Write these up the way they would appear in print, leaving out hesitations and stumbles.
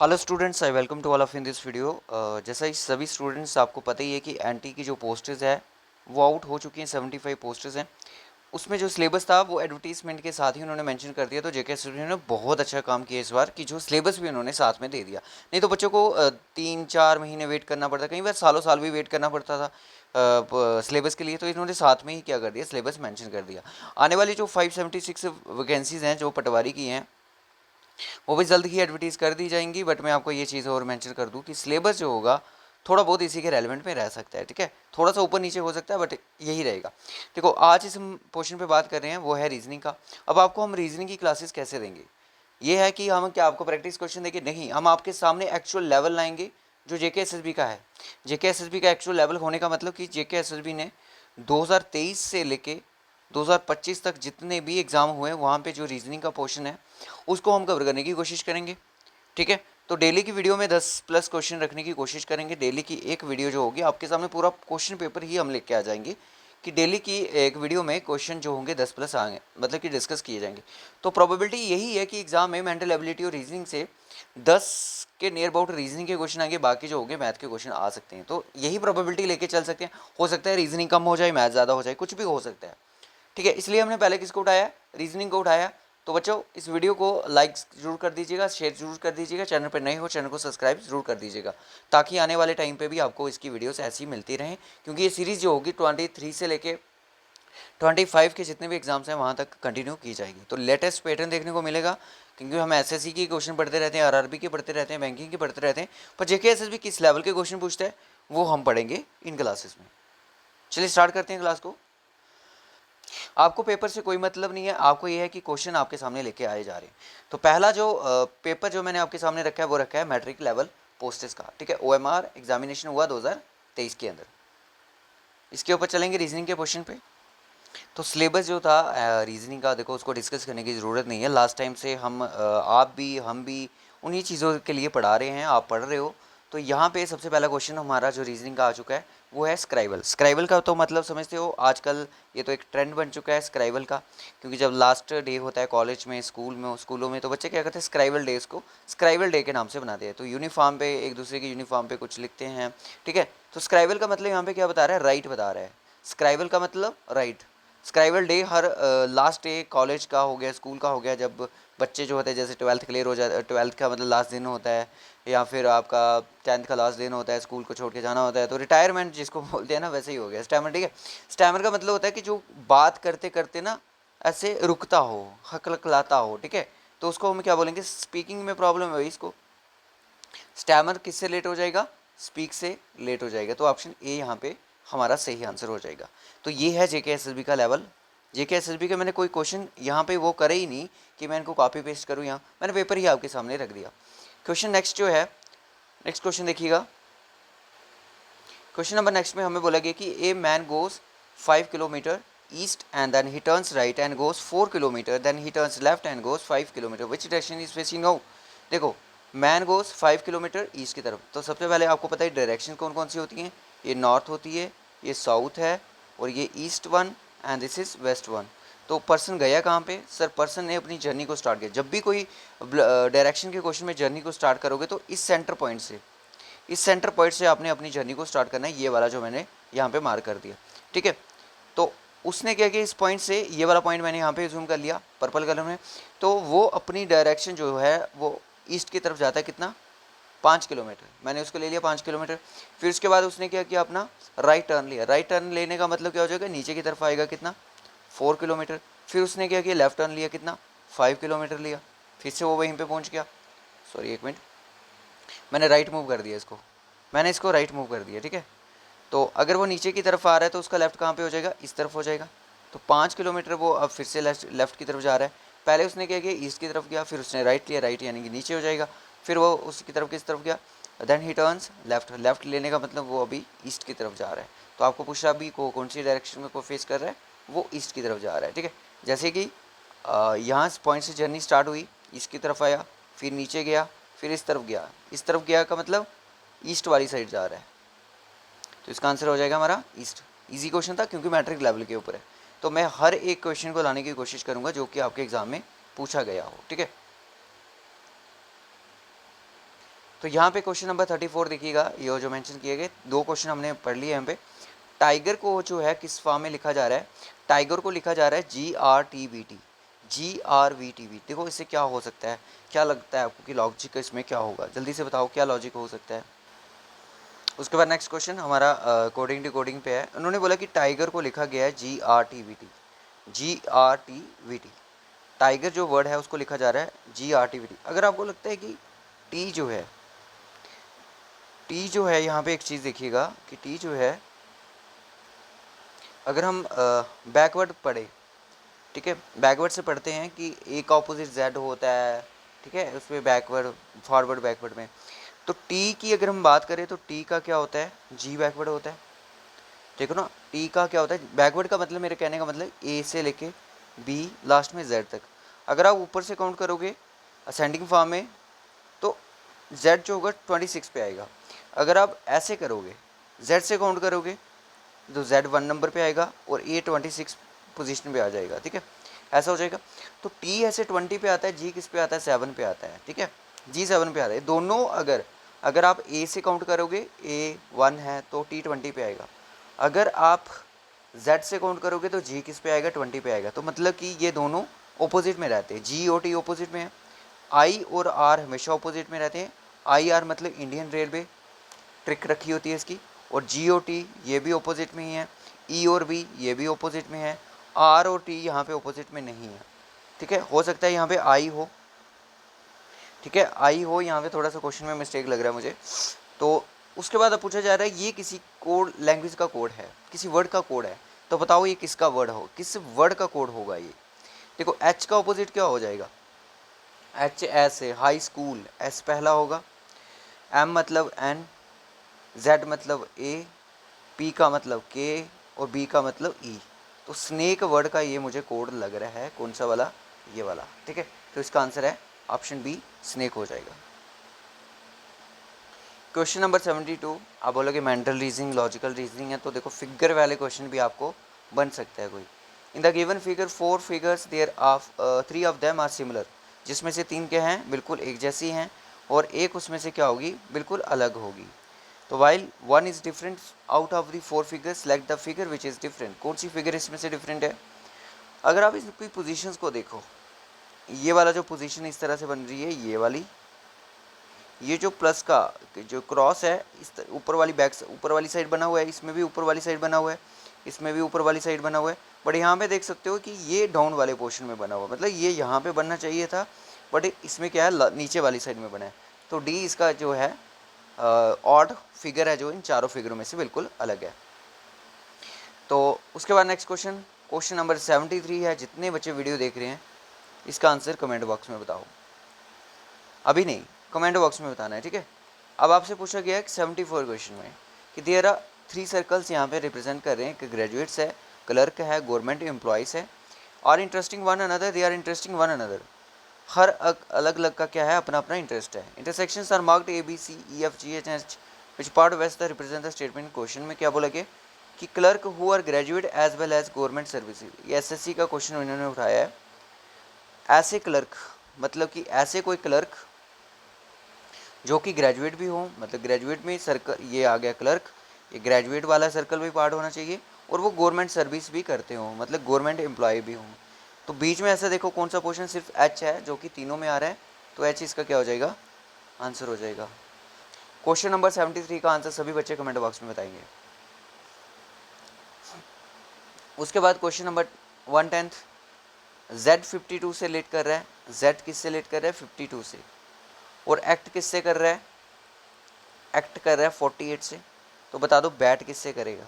Hello students, I welcome to all of in this video. जैसा कि सभी students आपको पता ही है कि एनटी की जो पोस्टर्स है वो आउट हो चुकी हैं। 75 पोस्टर्स हैं। उसमें जो सिलेबस था वो एडवर्टीजमेंट के साथ ही उन्होंने मेंशन कर दिया। तो जेके एसएसबी ने बहुत अच्छा काम किया इस बार कि जो सिलेबस भी उन्होंने साथ में दे दिया। नहीं तो बच्चों को 3-4 महीने वेट करना पड़ता, कई बार सालों साल भी वेट करना पड़ता था सिलेबस के लिए। तो इन्होंने साथ में ही क्या कर दिया, सिलेबस मेंशन कर दिया। आने वाली जो 576 वैकेंसीज हैं जो पटवारी की हैं वो भी जल्द ही एडवर्टीज़ कर दी जाएंगी। बट मैं आपको ये चीज़ और मेंशन कर दूं कि सिलेबस जो होगा थोड़ा बहुत इसी के रेलिवेंट में रह सकता है। ठीक है, थोड़ा सा ऊपर नीचे हो सकता है बट यही रहेगा। देखो, आज इस हम पोर्शन पे बात कर रहे हैं वो है रीजनिंग का। अब आपको हम रीजनिंग की क्लासेस कैसे देंगे, ये है कि हम क्या आपको प्रैक्टिस क्वेश्चन देंगे? नहीं, हम आपके सामने एक्चुअल लेवल लाएंगे जो जेके एसएसबी का है। जेके एसएसबी का एक्चुअल लेवल होने का मतलब कि जेके एसएसबी ने 2023 से लेके 2025 तक जितने भी एग्ज़ाम हुए वहाँ पे जो रीजनिंग का पोर्शन है उसको हम कवर करने की कोशिश करेंगे। ठीक है, तो डेली की वीडियो में 10+ क्वेश्चन रखने की कोशिश करेंगे। डेली की एक वीडियो जो होगी आपके सामने पूरा क्वेश्चन पेपर ही हम लेके आ जाएंगे कि डेली की एक वीडियो में क्वेश्चन जो होंगे 10+ आएंगे, मतलब कि डिस्कस किए जाएंगे। तो प्रोबेबिलिटी यही है कि एग्जाम में मेंटल एबिलिटी और रीजनिंग से 10 के नियर अबाउट रीजनिंग के क्वेश्चन आएंगे, बाकी जो होंगे मैथ के क्वेश्चन आ सकते हैं। तो यही प्रोबेबिलिटी लेके चल सकते हैं। हो सकता है रीजनिंग कम हो जाए, मैथ ज़्यादा हो जाए, कुछ भी हो सकता है। ठीक है, इसलिए हमने पहले किसको उठाया, रीजनिंग को उठाया। तो बच्चों, इस वीडियो को लाइक जरूर कर दीजिएगा, शेयर जरूर कर दीजिएगा। चैनल पर नए हो चैनल को सब्सक्राइब जरूर कर दीजिएगा, ताकि आने वाले टाइम पे भी आपको इसकी वीडियोस ऐसी मिलती रहें। क्योंकि ये सीरीज़ जो होगी 23 से लेके 25 के जितने भी एग्जाम्स हैं वहाँ तक कंटिन्यू की जाएगी। तो लेटेस्ट पैटर्न देखने को मिलेगा, क्योंकि हम एसएससी के क्वेश्चन पढ़ते रहते हैं, आरआरबी के पढ़ते रहते हैं, बैंकिंग के पढ़ते रहते हैं, पर जेके एसएसबी किस लेवल के क्वेश्चन पूछते हैं वो हम पढ़ेंगे इन क्लासेस में। चलिए स्टार्ट करते हैं क्लास को। आपको पेपर से कोई मतलब नहीं है, आपको ये है कि क्वेश्चन आपके सामने लेके आए जा रहे हैं। तो पहला जो पेपर जो मैंने आपके सामने रखा है वो रखा है मैट्रिक लेवल पोस्टेज का। ठीक है, ओएमआर एग्जामिनेशन हुआ 2023 के अंदर। इसके ऊपर चलेंगे रीजनिंग के क्वेश्चन पे। तो सिलेबस जो था रीजनिंग का, देखो उसको डिस्कस करने की ज़रूरत नहीं है। लास्ट टाइम से हम आप भी हम भी उन्हीं चीज़ों के लिए पढ़ा रहे हैं, आप पढ़ रहे हो। तो यहाँ पे सबसे पहला क्वेश्चन हमारा जो रीजनिंग का आ चुका है वो है स्क्राइबल। स्क्राइबल का तो मतलब समझते हो, आजकल ये तो एक ट्रेंड बन चुका है स्क्राइबल का। क्योंकि जब लास्ट डे होता है कॉलेज में, स्कूलों में, तो बच्चे क्या करते हैं, स्क्राइबल डे को स्क्राइबल डे के नाम से बनाते हैं। तो यूनिफॉर्म पे, एक दूसरे की यूनिफॉर्म पे कुछ लिखते हैं। ठीक है, तो स्क्राइबल का मतलब यहाँ पे क्या बता रहा है, राइट बता रहा है। स्क्राइबल का मतलब right. स्क्राइबल day her last day college का हो गया, स्कूल का हो गया, जब बच्चे जो होते हैं, जैसे 12th क्लियर हो जाए, 12th का मतलब लास्ट दिन होता है, या फिर आपका 10th का लास्ट दिन होता है, स्कूल को छोड़ के जाना होता है, तो रिटायरमेंट जिसको बोलते हैं ना, वैसे ही हो गया स्टैमर। ठीक है, स्टैमर का मतलब होता है कि जो बात करते करते ना ऐसे रुकता हो, हकलकलाता हो। ठीक है, तो उसको हम क्या बोलेंगे, स्पीकिंग में प्रॉब्लम है इसको। स्टैमर किससे लेट हो जाएगा, स्पीक से लेट हो जाएगा। तो ऑप्शन ए यहाँ पे हमारा सही आंसर हो जाएगा। तो ये है जेके एसएसबी का लेवल। जेके एसएसबी का मैंने कोई क्वेश्चन यहाँ पे वो करे ही नहीं कि मैं इनको कॉपी पेस्ट करूँ, यहाँ मैंने पेपर ही आपके सामने रख दिया। क्वेश्चन नेक्स्ट जो है, नेक्स्ट क्वेश्चन देखिएगा। क्वेश्चन नंबर नेक्स्ट में हमें बोला गया कि a man goes 5 kilometre east and then he turns right and goes 4 kilometre, then he turns left and goes 5 kilometre, which direction is facing now. देखो, man goes 5 kilometre east की तरफ। तो सबसे पहले आपको पता है डायरेक्शन कौन कौन सी होती हैं। ये नॉर्थ होती है, ये साउथ है, और ये east one and this is west one. तो पर्सन गया कहाँ पे, सर पर्सन ने अपनी जर्नी को स्टार्ट किया। जब भी कोई डायरेक्शन के क्वेश्चन में जर्नी को स्टार्ट करोगे तो इस सेंटर पॉइंट से, इस सेंटर पॉइंट से आपने अपनी जर्नी को स्टार्ट करना है। ये वाला जो मैंने यहाँ पे मार्क कर दिया। ठीक है, तो उसने क्या किया, इस पॉइंट से ये वाला पॉइंट मैंने यहाँ पे जूम कर लिया पर्पल कलर में। तो वो अपनी डायरेक्शन जो है वो ईस्ट की तरफ जाता है, कितना, 5 किलोमीटर। मैंने उसको ले लिया 5 किलोमीटर। फिर उसके बाद उसने क्या किया, अपना राइट टर्न लिया। राइट टर्न लेने का मतलब क्या हो जाएगा, नीचे की तरफ आएगा, कितना, 4 किलोमीटर। फिर उसने क्या किया, लेफ्ट टर्न लिया, कितना, 5 किलोमीटर लिया। फिर से वो वहीं पे पहुंच गया। सॉरी एक मिनट, मैंने राइट मूव कर दिया इसको, मैंने इसको राइट मूव कर दिया। ठीक है, तो अगर वो नीचे की तरफ आ रहा है तो उसका लेफ्ट कहाँ पे हो जाएगा, इस तरफ हो जाएगा। तो 5 किलोमीटर वो अब फिर से लेफ्ट की तरफ जा रहा है। पहले उसने क्या किया, ईस्ट की तरफ गया, फिर उसने राइट लिया, राइट यानी कि नीचे हो जाएगा। फिर वो उसकी तरफ किस तरफ गया, then he turns left. Left लेने का मतलब वो अभी ईस्ट की तरफ जा रहा है। तो आपको पूछ रहा अभी को कौन सी डायरेक्शन में को फेस कर रहा है, वो ईस्ट की तरफ जा रहा है। ठीक है, जैसे कि यहाँ पॉइंट से जर्नी स्टार्ट हुई, ईस्ट की तरफ आया, फिर नीचे गया, फिर इस तरफ गया। इस तरफ गया का मतलब ईस्ट वाली साइड जा रहा है। तो इसका आंसर हो जाएगा हमारा ईस्ट। इजी क्वेश्चन था क्योंकि मैट्रिक लेवल के ऊपर है। तो मैं हर एक क्वेश्चन को लाने की कोशिश करूंगा जो कि आपके एग्जाम में पूछा गया हो। ठीक है, तो यहाँ पे क्वेश्चन नंबर 34 देखिएगा, ये जो मेंशन किए गए 2 क्वेश्चन हमने पढ़ लिए यहाँ पे। टाइगर को जो है किस फॉर्म में लिखा जा रहा है, टाइगर को लिखा जा रहा है GRTVT, GRVTV। देखो इससे क्या हो सकता है, क्या लगता है आपको कि लॉजिक इसमें क्या होगा, जल्दी से बताओ क्या लॉजिक हो सकता है। उसके बाद नेक्स्ट क्वेश्चन हमारा कोडिंग डिकोडिंग पे है। उन्होंने बोला कि टाइगर को लिखा गया है GRTVT, GRTVT। टाइगर जो वर्ड है उसको लिखा जा रहा है GRTVT। अगर आपको लगता है कि टी जो है यहाँ पे एक चीज़ देखिएगा कि टी जो है, अगर हम बैकवर्ड पढ़े, ठीक है, बैकवर्ड से पढ़ते हैं कि ए का ऑपोजिट जेड होता है, ठीक है, उसमें बैकवर्ड फॉरवर्ड बैकवर्ड में। तो टी की अगर हम बात करें तो टी का क्या होता है, जी बैकवर्ड होता है। देखो ना, टी का क्या होता है बैकवर्ड का, मतलब मेरे कहने का मतलब ए से लेके बी लास्ट में जेड तक। अगर आप ऊपर से काउंट करोगे असेंडिंग फॉर्म में तो जेड जो होगा 26 पे आएगा। अगर आप ऐसे करोगे जेड से काउंट करोगे तो जेड 1 नंबर पे आएगा और ए 26 पोजीशन पे आ जाएगा, ठीक है, ऐसा हो जाएगा। तो टी ऐसे 20 पे आता है, जी किस पे आता है 7 पे आता है, ठीक है, जी 7 पे आता है। दोनों अगर आप ए से काउंट करोगे ए 1 है तो टी 20 पे आएगा। अगर आप जेड से काउंट करोगे तो जी किस पे आएगा 20 पे आएगा। तो मतलब कि ये दोनों ऑपोजिट में रहते हैं, जी और टी ऑपोजिट में है। आई और आर हमेशा ऑपोजिट में रहते हैं। आई आर मतलब इंडियन रेलवे ट्रिक रखी होती है इसकी। और जी और टी ये भी ऑपोजिट में ही है। ई और बी ये भी ऑपोजिट में है। आर और टी यहाँ पे ऑपोजिट में नहीं है, ठीक है। हो सकता है यहाँ पे आई हो, ठीक है, आई हो, यहाँ पे थोड़ा सा क्वेश्चन में मिस्टेक लग रहा है मुझे। तो उसके बाद अब पूछा जा रहा है ये किसी कोड लैंग्वेज का कोड है, किसी वर्ड का कोड है, तो बताओ ये किसका वर्ड हो, किस वर्ड का कोड होगा ये। देखो एच का ऑपोजिट क्या हो जाएगा, एच एस है, हाई स्कूल, एस पहला होगा, एम मतलब एन, जेड मतलब ए, पी का मतलब के और बी का मतलब ई। तो स्नेक वर्ड का ये मुझे कोड लग रहा है, कौन सा वाला, ये वाला, ठीक है। तो इसका आंसर है ऑप्शन बी, स्नेक हो जाएगा। क्वेश्चन नंबर 72, आप बोलोगे मेंटल रीजनिंग लॉजिकल रीजनिंग है, तो देखो फिगर वाले क्वेश्चन भी आपको बन सकता है कोई। In the given figure 4 figures there of 3 of them are similar, जिसमें से 3 क्या हैं बिल्कुल एक जैसी हैं और एक उसमें से क्या होगी बिल्कुल अलग होगी। तो while 1 is different out of the 4 figures select the figure which is different. कौन सी फिगर इसमें से डिफरेंट है। अगर आप इसकी पोजीशंस को देखो, ये वाला जो पोजीशन इस तरह से बन रही है, ये वाली, ये जो प्लस का जो क्रॉस है इस ऊपर वाली ऊपर वाली साइड बना हुआ है, इसमें भी ऊपर वाली साइड बना हुआ है, इसमें भी ऊपर वाली साइड बना हुआ है। बट यहाँ पे देख सकते हो कि ये डाउन वाले पोर्शन में बना हुआ है, मतलब ये यहाँ पे बनना चाहिए था, बट इसमें क्या है नीचे वाली साइड में बना है। तो डी इसका जो है ऑड फिगर है, जो इन चारों फिगरों में से बिल्कुल अलग है। तो उसके बाद नेक्स्ट क्वेश्चन नंबर 73 है। जितने बच्चे वीडियो देख रहे हैं इसका आंसर कमेंट बॉक्स में बताओ, अभी नहीं, कमेंट बॉक्स में बताना है, ठीक है। अब आपसे पूछा गया है 74 क्वेश्चन में कि देयर आर 3 सर्कल्स यहाँ पे रिप्रेजेंट कर रहे हैं, कि ग्रेजुएट्स है, क्लर्क है, गवर्नमेंट एम्प्लॉयज़ है। और interesting one another, they are interesting one another. हर अलग अलग का क्या है अपना अपना इंटरेस्ट है। Intersections are marked A B C E F G H H which part best the represent the statement. Question में क्या बोला गया कि clerk who are graduate as well as government services, ये SSC का क्वेश्चन उन्होंने उठाया है। ऐसे क्लर्क मतलब कि ऐसे कोई क्लर्क जो कि ग्रेजुएट भी हो, मतलब ग्रेजुएट में सर्कल ये आ गया क्लर्क, ये ग्रेजुएट वाला सर्कल भी पार्ट होना चाहिए, और वो गवर्नमेंट सर्विस भी करते हो, मतलब गवर्नमेंट एम्प्लॉय भी हों। तो बीच में ऐसा देखो कौन सा पोर्शन सिर्फ एच है जो कि तीनों में आ रहा है, तो एच इसका क्या हो जाएगा आंसर हो जाएगा। क्वेश्चन नंबर 73 का आंसर सभी बच्चे कमेंट बॉक्स में बताएंगे। उसके बाद क्वेश्चन नंबर 110, Z 52 से लेट कर रहा है, Z किससे लेट कर रहा है 52 से, और एक्ट किससे कर रहा है, एक्ट कर रहा है 48 से। तो बता दो बैट किससे करेगा।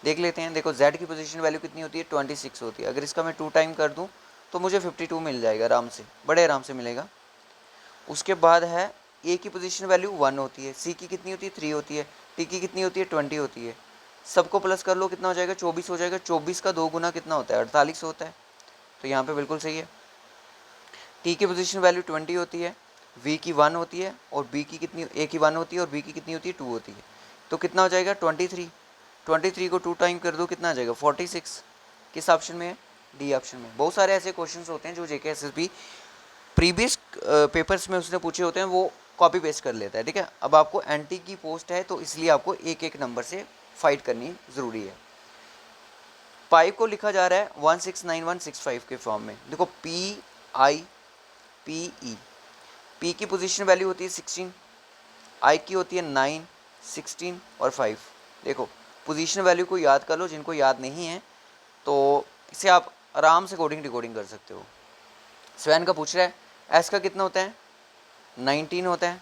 देख लेते हैं, देखो Z की पोजीशन वैल्यू कितनी होती है 26 होती है। अगर इसका मैं 2 टाइम कर दूं तो मुझे 52 मिल जाएगा आराम से, बड़े आराम से मिलेगा। उसके बाद है A की पोजीशन वैल्यू 1 होती है, C की कितनी होती है 3 होती है, T की कितनी होती है 20 होती है। सबको प्लस कर लो कितना हो जाएगा 24 हो जाएगा। 24 का 2 गुना कितना होता है 48 होता है, तो यहाँ पे बिल्कुल सही है। T की पोजीशन वैल्यू 20 होती है, V की 1 होती है और B की कितनी, A की 1 होती है और B की कितनी होती है 2 होती है। तो कितना हो जाएगा 23। 23 को 2 टाइम कर दो कितना आ जाएगा 46। किस ऑप्शन में है डी ऑप्शन में। बहुत सारे ऐसे क्वेश्चंस होते हैं जो JK SSB प्रीवियस पेपर्स में उसने पूछे होते हैं, वो कॉपी पेस्ट कर लेता है, ठीक है। अब आपको एंटी की पोस्ट है तो इसलिए आपको एक एक नंबर से फाइट करनी ज़रूरी है। पाइप को लिखा जा रहा है 169165 के फॉर्म में। देखो PIPE, पी की पोजीशन वैल्यू होती है 16, आई की होती है 9, 16 और 5। देखो पोजीशन वैल्यू को याद कर लो, जिनको याद नहीं है तो इसे आप आराम से कोडिंग डिकोडिंग कर सकते हो। स्वैन का पूछ रहा है एस का कितना होता है, 19 होता है।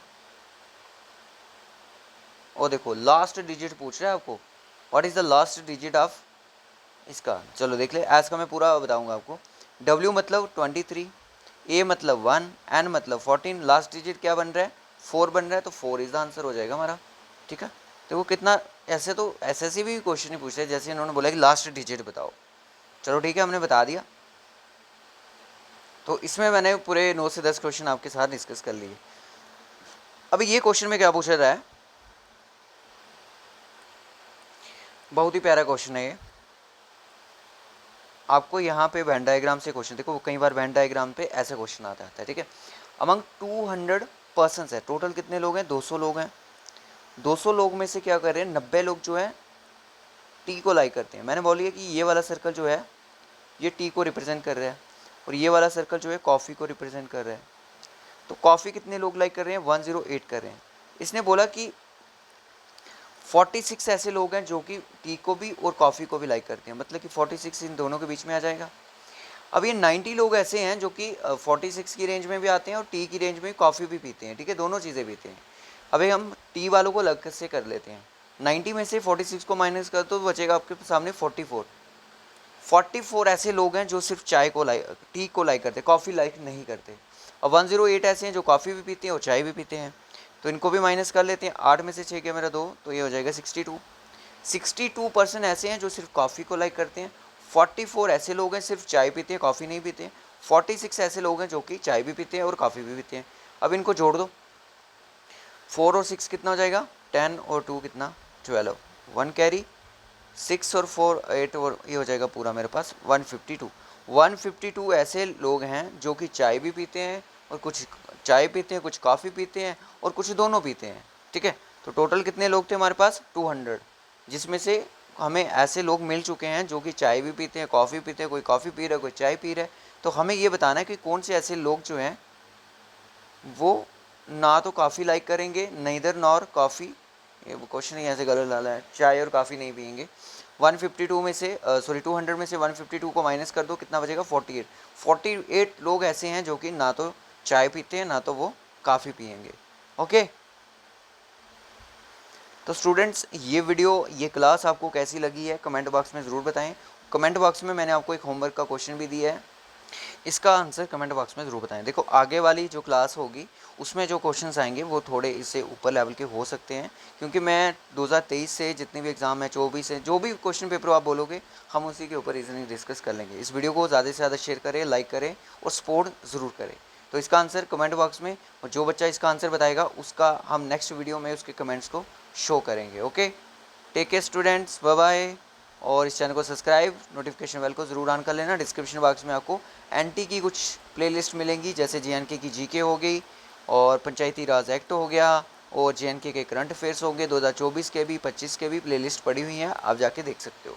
और देखो लास्ट डिजिट पूछ रहा है आपको, what is the last digit of इसका। चलो देख ले, एस का मैं पूरा बताऊंगा आपको। डब्ल्यू मतलब 23, ए मतलब 1, एन मतलब 14, लास्ट डिजिट क्या बन रहा है, 4 बन रहा है, तो 4 इज द आंसर हो जाएगा हमारा, ठीक है। तो वो कितना, ऐसे तो एसएससी भी क्वेश्चन नहीं पूछ रहे, जैसे इन्होंने बोला कि लास्ट डिजिट बताओ। चलो ठीक है, हमने बता दिया। तो इसमें मैंने पूरे 9 से 10 क्वेश्चन आपके साथ डिस्कस कर लिए। अभी ये क्वेश्चन में क्या पूछा रहा है, बहुत ही प्यारा क्वेश्चन है ये। आपको यहाँ पे वेन डायग्राम से क्वेश्चन, देखो कई बार वेन डायग्राम पे ऐसे क्वेश्चन आता है, ठीक है। अमंग 200 पर्सनस है, टोटल कितने लोग हैं, 200 लोग हैं। 200 लोग में से क्या कर रहे हैं, 90 लोग जो है टी को लाइक करते हैं। मैंने बोली है कि ये वाला सर्कल जो है ये टी को रिप्रेजेंट कर रहा है और ये वाला सर्कल जो है कॉफ़ी को रिप्रेजेंट कर रहा है। तो कॉफ़ी कितने लोग लाइक कर रहे हैं, 108 कर रहे हैं। इसने बोला कि 46 ऐसे लोग हैं जो कि टी को भी और कॉफ़ी को भी लाइक करते हैं, मतलब कि 46 इन दोनों के बीच में आ जाएगा। अब ये 90 लोग ऐसे हैं जो कि 46 की रेंज में भी आते हैं और टी की रेंज में कॉफ़ी भी पीते हैं, ठीक है, दोनों चीज़ें पीते हैं। अभी हम टी वालों को अलग से कर लेते हैं। 90 में से 46 को माइनस कर तो बचेगा आपके सामने 44। 44 ऐसे लोग हैं जो सिर्फ चाय को लाइक, टी को लाइक करते हैं, कॉफ़ी लाइक नहीं करते। और 108 ऐसे हैं जो कॉफ़ी भी पीते हैं और चाय भी पीते हैं, तो इनको भी माइनस कर लेते हैं। 8 में से 6 गया मेरा 2, तो ये हो जाएगा 62। 62% ऐसे हैं जो सिर्फ कॉफ़ी को लाइक करते हैं। 44 ऐसे लोग हैं सिर्फ चाय पीते हैं, कॉफ़ी नहीं पीते हैं। 46 ऐसे लोग हैं जो कि चाय भी पीते हैं और कॉफ़ी भी पीते हैं। अब इनको जोड़ दो, 4 और 6 कितना हो जाएगा, 10 और 2 कितना, 12, 1 कैरी, 6 और 4 8 और ये हो जाएगा पूरा मेरे पास 152। 152 ऐसे लोग हैं जो कि चाय भी पीते हैं और कुछ चाय पीते हैं, कुछ कॉफ़ी पीते हैं और कुछ दोनों पीते हैं, ठीक है। तो टोटल कितने लोग थे हमारे पास, 200, जिसमें से हमें ऐसे लोग मिल चुके हैं जो कि चाय भी पीते हैं, कॉफ़ी पीते हैं, कोई कॉफ़ी पी रहा है, कोई चाय पी रहा है। तो हमें ये बताना है कि कौन से ऐसे लोग जो हैं वो ना तो कॉफ़ी लाइक करेंगे, नीदर नॉर कॉफ़ी, ये क्वेश्चन ही ऐसे गलत डाला है, चाय और कॉफ़ी नहीं पियेंगे। 152 में से 200 में से 152 को माइनस कर दो, कितना बचेगा, 48। 48 लोग ऐसे हैं जो कि ना तो चाय पीते हैं ना तो वो कॉफ़ी पियेंगे, ओके। तो स्टूडेंट्स ये वीडियो, ये क्लास आपको कैसी लगी है कमेंट बॉक्स में ज़रूर बताएं। कमेंट बॉक्स में मैंने आपको एक होमवर्क का क्वेश्चन भी दिया है, इसका आंसर कमेंट बॉक्स में ज़रूर बताएं। देखो आगे वाली जो क्लास होगी उसमें जो क्वेश्चंस आएंगे वो थोड़े इससे ऊपर लेवल के हो सकते हैं, क्योंकि मैं 2023 से जितने भी एग्ज़ाम है, 24 से जो भी क्वेश्चन पेपर आप बोलोगे हम उसी के ऊपर रीजनिंग डिस्कस कर लेंगे। इस वीडियो को ज़्यादा से ज़्यादा शेयर करें, लाइक करें और सपोर्ट ज़रूर करें। तो इसका आंसर कमेंट बॉक्स में, और जो बच्चा इसका आंसर बताएगा उसका हम नेक्स्ट वीडियो में उसके कमेंट्स को शो करेंगे, okay. Take care students, bye bye. और इस चैनल को सब्सक्राइब, नोटिफिकेशन बेल को ज़रूर ऑन कर लेना। डिस्क्रिप्शन बॉक्स में आपको एनटी की कुछ प्लेलिस्ट मिलेंगी, जैसे जेएनके की जीके हो गई और पंचायती राज एक्ट हो गया और जेएनके के करंट अफेयर्स होंगे, 2024 के भी 25 के भी प्लेलिस्ट पड़ी हुई हैं, आप जाके देख सकते हो।